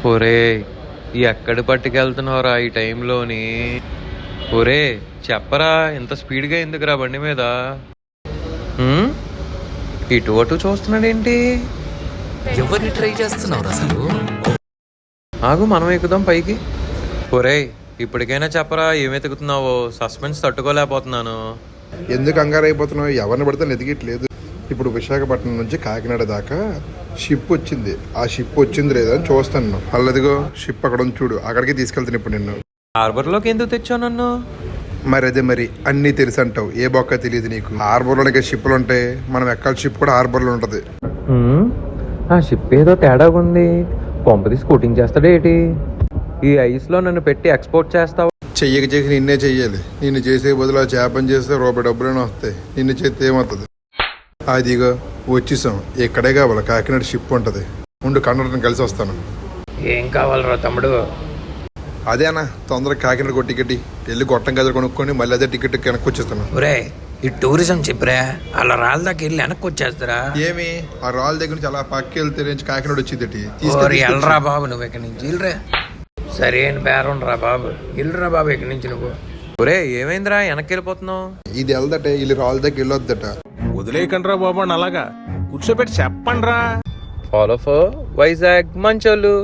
ఒరే ఎక్కడి పట్టుకెళ్తున్నావురా ఈ టైంలోని? ఒరే చెప్పరా, ఇంత స్పీడ్గా ఎందుకురా బండి మీద? ఇటు అటు చూస్తున్నాడేంటి? ఎవరిని ట్రై చేస్తున్నావు అసలు? ఆగు, మనం ఎక్కుదాం పైకి. ఒరే ఇప్పటికైనా చెప్పరా, ఏం ఎతుకుతున్నావో? సస్పెన్స్ తట్టుకోలేకపోతున్నాను. ఎందుకు కంగారు అయిపోతున్నావు? ఎవరిని పడితే ఎదిగట్లేదు. ఇప్పుడు విశాఖపట్నం నుంచి కాకినాడ దాకా షిప్ వచ్చింది. ఆ షిప్ వచ్చింది లేదా అని చూస్తాను. అల్లదిగో షిప్ అక్కడ ఉంది చూడు, అక్కడికి తీసుకెళ్తాను ఇప్పుడు నిన్ను. హార్బర్లోకి ఎందుకు తెచ్చావు నన్ను? మరి అదే మరి అన్నీ తెలుసు అంటావు, ఏ బొక్క తెలియదు నీకు. హార్బర్లోనే షిప్లు ఉంటాయి, మనం ఎక్కాల షిప్ కూడా హార్బర్లో ఉంటుంది. ఆ షిప్ ఏదో తేడాగా ఉంది. కొంపది స్కూటింగ్ చేస్తాడేటి? ఈ ఐస్లో నన్ను పెట్టి ఎక్స్పోర్ట్ చేస్తావు? చెయ్యక చేసి నిన్నే చెయ్యాలి. నిన్ను చేసే బదులు ఆ చేపని చేస్తే రూపాయి డబ్బులైనా వస్తాయి. నిన్ను చేస్తే ఏమవుతుంది? అదిగో వచ్చేసాం. ఇక్కడే కావాలి, కాకినాడ షిప్ ఉంటుంది. ముందు కండక్టర్ని కలిసి వస్తాను. ఏం కావాలరా తమ్ముడు? అదే అన్న, తొందరగా కాకినాడ టికెట్ వెళ్ళి గొట్టం గదిలో కొనుక్కొని మళ్ళీ అదే టికెట్ వెనక్కి వచ్చేస్తాను. ఒరే ఈ టూరిజం చెప్పరా, అలా రాళ్ళ దాకా వెళ్ళి వెనక్కి వచ్చేస్తారా? ఏమి ఆ రాళ్ళ దగ్గర నుంచి అలా పక్కకి వెళ్తే నుంచి కాకినాడ వచ్చింది. వెళ్ళరా బాబు, నువ్వు ఇక్కడి నుంచి వెళ్ళరా. సరైన బేరం రా బాబు, వెళ్ళరా బాబు ఇక్కడి నుంచి నువ్వు. ఒరే ఏమైందిరా వెనక్కి వెళ్ళిపోతున్నావు? ఇది వెళ్దట, వీళ్ళు రాళ్ళ దగ్గర వెళ్ళొద్దట. వదిలేయకండ్రా బాబు అని అలాగా కూర్చోబెట్టి చెప్పండ్రా. ఫాలో ఫర్ వైజాగ్ మంచోళ్ళు.